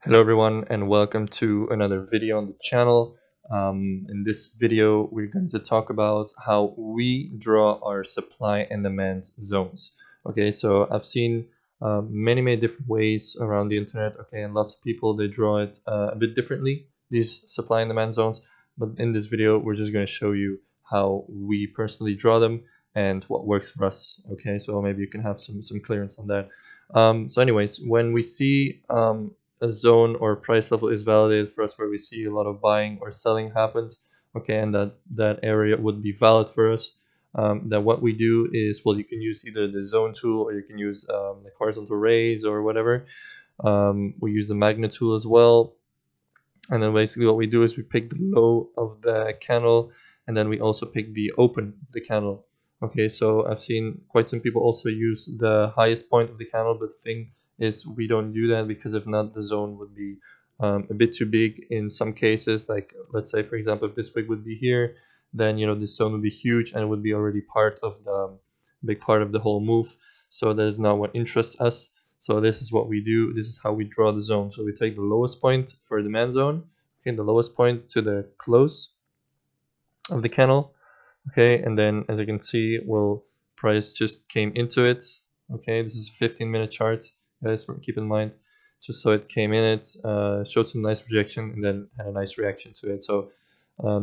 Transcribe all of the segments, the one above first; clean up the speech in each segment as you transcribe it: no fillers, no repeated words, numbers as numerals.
Hello everyone and welcome to another video on the channel. In this video we're going to talk about how we draw our supply and demand zones. Okay, so I've seen many different ways around the internet, okay, and lots of people they draw it a bit differently, these supply and demand zones, but in this video we're just going to show you how we personally draw them and what works for us. Okay, so maybe you can have some clearance on that. So anyways, when we see a zone or price level is validated for us where we see a lot of buying or selling happens, okay, and that area would be valid for us, then what we do is, well, you can use either the zone tool or you can use like horizontal rays or whatever. We use the magnet tool as well, and then basically what we do is we pick the low of the candle and then we also pick the open of the candle. Okay, so I've seen quite some people also use the highest point of the candle, but the thing is we don't do that because if not, the zone would be a bit too big in some cases. Like let's say for example, if this wick would be here, then this zone would be huge and it would be already part of the big part of the whole move. So that is not what interests us. So this is what we do. This is how we draw the zone. So we take the lowest point for the demand zone, okay, the lowest point to the close of the candle, okay, and then as you can see, well, price just came into it. Okay, this is a 15-minute chart, guys, keep in mind, just so it came in it, showed some nice rejection and then had a nice reaction to it. So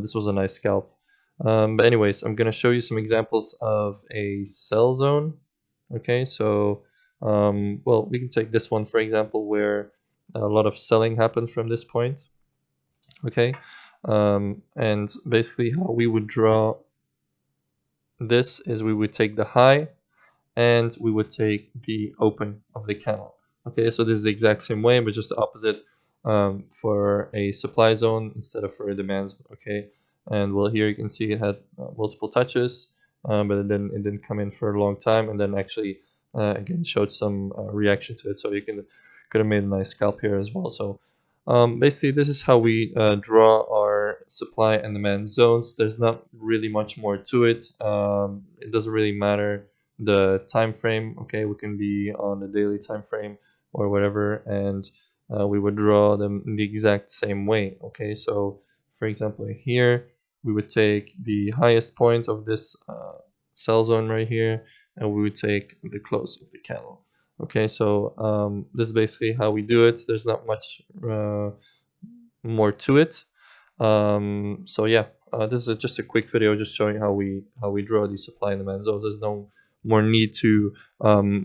this was a nice scalp. But anyways, I'm gonna show you some examples of a sell zone. Okay, so well, we can take this one for example, where a lot of selling happened from this point. Okay, and basically how we would draw this is we would take the high and we would take the open of the candle. Okay, so this is the exact same way, but just the opposite, for a supply zone instead of for a demand zone. Okay, and well, here you can see it had multiple touches, but it didn't come in for a long time, and then actually again showed some reaction to it. So you could have made a nice scalp here as well. So basically, this is how we draw our supply and demand zones. There's not really much more to it. It doesn't really matter the time frame. Okay, we can be on the daily time frame or whatever, and we would draw them in the exact same way. Okay, so for example here we would take the highest point of this sell zone right here, and we would take the close of the candle. Okay, so this is basically how we do it. There's not much more to it. So yeah, this is just a quick video just showing how we draw these supply and demand zones. There's no more need to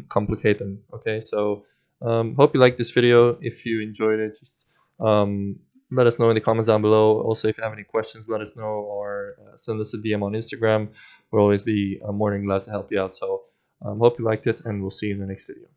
complicate them. Okay, so hope you liked this video. If you enjoyed it, just let us know in the comments down below. Also, if you have any questions, let us know, or send us a DM on Instagram. We'll always be more than glad to help you out. So hope you liked it, and we'll see you in the next video.